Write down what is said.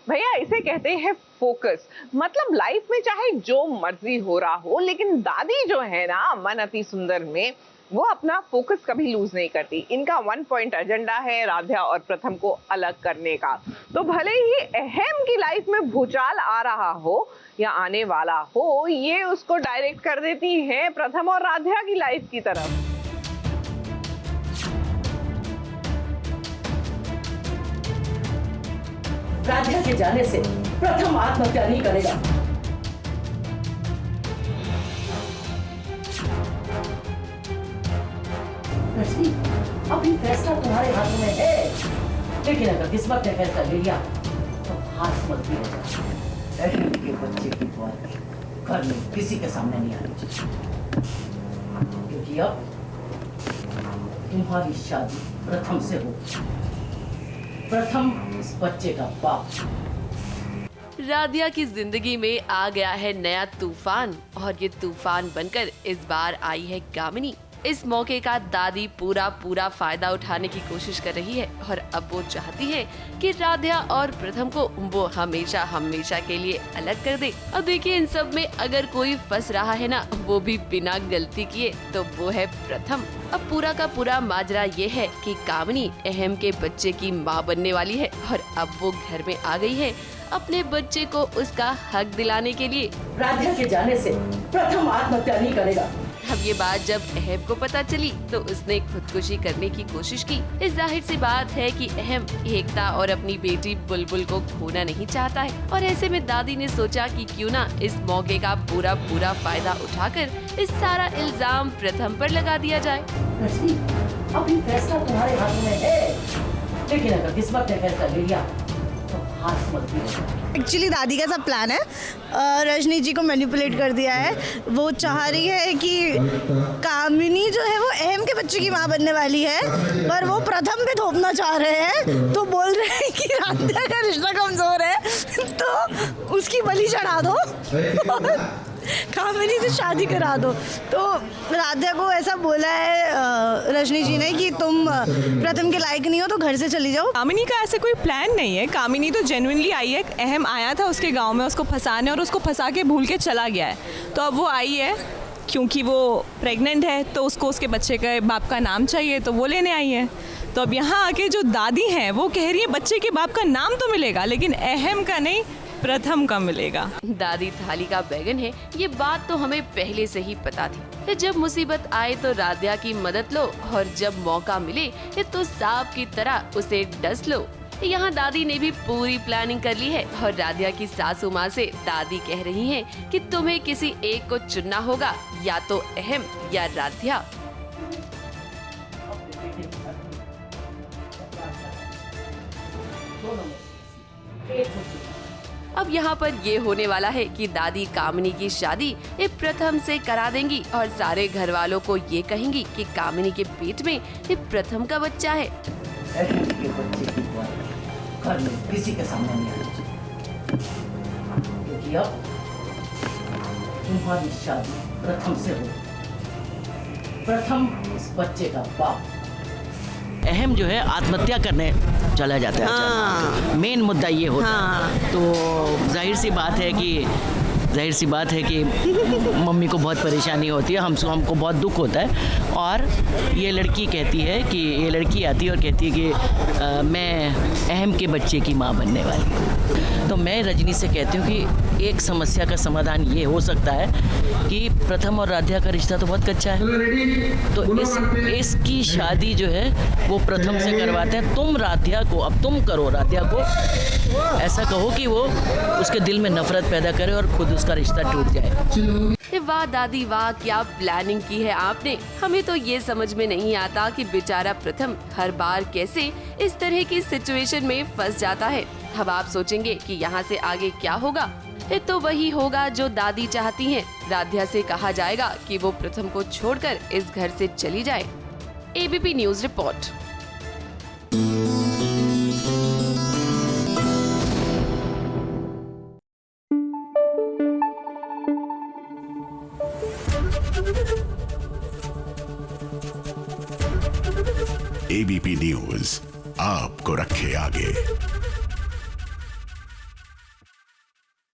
भैया इसे कहते हैं फोकस। मतलब लाइफ में चाहे जो मर्जी हो रहा हो, लेकिन दादी जो है ना मन अति सुंदर में, वो अपना फोकस कभी लूज नहीं करती। इनका 1 पॉइंट एजेंडा है राध्या और प्रथम को अलग करने का। तो भले ही अहम की लाइफ में भूचाल आ रहा हो या आने वाला हो, ये उसको डायरेक्ट कर देती है प्रथम और राध्या की लाइफ की तरफ। राध्या के जाने से प्रथम आत्महत्या नहीं करेगा। रजनी, अभी फैसला तुम्हारे हाथों में है, लेकिन अगर किस्मत ने फैसला ले लिया तो हाथ मत दिया। अहम के बच्चे की बात घर में किसी के सामने नहीं आनी चाहिए, क्योंकि अब तुम्हारी शादी प्रथम से हो। प्रथम इस बच्चे का बाप। राध्या की जिंदगी में आ गया है नया तूफान, और ये तूफान बनकर इस बार आई है कामिनी। इस मौके का दादी पूरा फायदा उठाने की कोशिश कर रही है, और अब वो चाहती है कि राध्या और प्रथम को वो हमेशा के लिए अलग कर दे। अब देखिए, इन सब में अगर कोई फंस रहा है ना, वो भी बिना गलती किए, तो वो है प्रथम। अब पूरा का पूरा माजरा ये है कि कामिनी अहम के बच्चे की माँ बनने वाली है, और अब वो घर में आ गई है अपने बच्चे को उसका हक दिलाने के लिए। राध्या के जाने से प्रथम आत्महत्या नहीं करेगा। अब ये बात जब अहम को पता चली तो उसने खुदकुशी करने की कोशिश की। इस जाहिर सी बात है कि अहम एकता और अपनी बेटी बुलबुल को खोना नहीं चाहता है, और ऐसे में दादी ने सोचा कि क्यों ना इस मौके का पूरा फायदा उठाकर इस सारा इल्जाम प्रथम पर लगा दिया जाए। रजनी, अभी फैसला तुम्हारे हाथों में है, लेकिन अगर किस्मत ने फैसला ले लिया तो हाथ मत दिया। एक्चुअली दादी का सब प्लान है, रजनी जी को मैनिपुलेट कर दिया है। वो चाह रही है कि कामिनी जो है वो अहम के बच्चे की माँ बनने वाली है, पर वो प्रथम पे थोपना चाह रहे हैं। तो बोल रहे हैं कि राध्या का रिश्ता कमजोर है तो उसकी बलि चढ़ा दो और कामिनी से शादी करा दो। तो राध्या को ऐसा बोला है रजनी जी ने कि तुम प्रथम के लायक नहीं हो तो घर से चली जाओ। कामिनी का ऐसे कोई प्लान नहीं है। कामिनी तो जेन्युइनली आई है। अहम आया था उसके गांव में उसको फंसाने, और उसको फंसा के भूल के चला गया है। तो अब वो आई है क्योंकि वो प्रेग्नेंट है, तो उसको उसके बच्चे के बाप का नाम चाहिए, तो वो लेने आई है। तो अब यहाँ आके जो दादी हैं वो कह रही है बच्चे के बाप का नाम तो मिलेगा, लेकिन अहम का नहीं, प्रथम का मिलेगा। दादी थाली का बैगन है, ये बात तो हमें पहले से ही पता थी। जब मुसीबत आए तो राध्या की मदद लो, और जब मौका मिले तो सांप की तरह उसे डस लो। यहाँ दादी ने भी पूरी प्लानिंग कर ली है, और राध्या की सासू माँ से दादी कह रही हैं कि तुम्हें किसी एक को चुनना होगा, या तो अहम या राध्या। अब यहाँ पर ये होने वाला है कि दादी कामिनी की शादी प्रथम से करा देंगी, और सारे घर वालों को ये कहेंगी कि कामिनी के पेट में प्रथम का बच्चा है। के बच्चे की बात घर में किसी के सामने नहीं आनी चाहिए, क्योंकि अब तुम्हारी शादी प्रथम से हो। प्रथम इस बच्चे का बाप। अहम जो है आत्महत्या करने चला जाता है। हाँ। मेन मुद्दा ये होता है। तो जाहिर सी बात है कि मम्मी को बहुत परेशानी होती है, हमको बहुत दुख होता है। और ये लड़की कहती है कि ये लड़की आती है और कहती है कि मैं अहम के बच्चे की माँ बनने वाली हूँ। तो मैं रजनी से कहती हूँ कि एक समस्या का समाधान ये हो सकता है कि प्रथम और राध्या का रिश्ता तो बहुत कच्चा है, तो इसकी शादी जो है वो प्रथम से करवाते हैं। तुम राध्या को, अब तुम करो राध्या को, ऐसा कहो कि वो उसके दिल में नफरत पैदा करे और खुद उसका रिश्ता टूट जाए। वाह दादी वाह, क्या प्लानिंग की है आपने। हमें तो ये समझ में नहीं आता कि बेचारा प्रथम हर बार कैसे इस तरह की सिचुएशन में फंस जाता है। अब आप सोचेंगे कि यहाँ से आगे क्या होगा, तो वही होगा जो दादी चाहती हैं। राध्या से कहा जाएगा कि वो प्रथम को छोड़कर इस घर से चली जाए। ABP news report. ABP news आपको रखे आगे।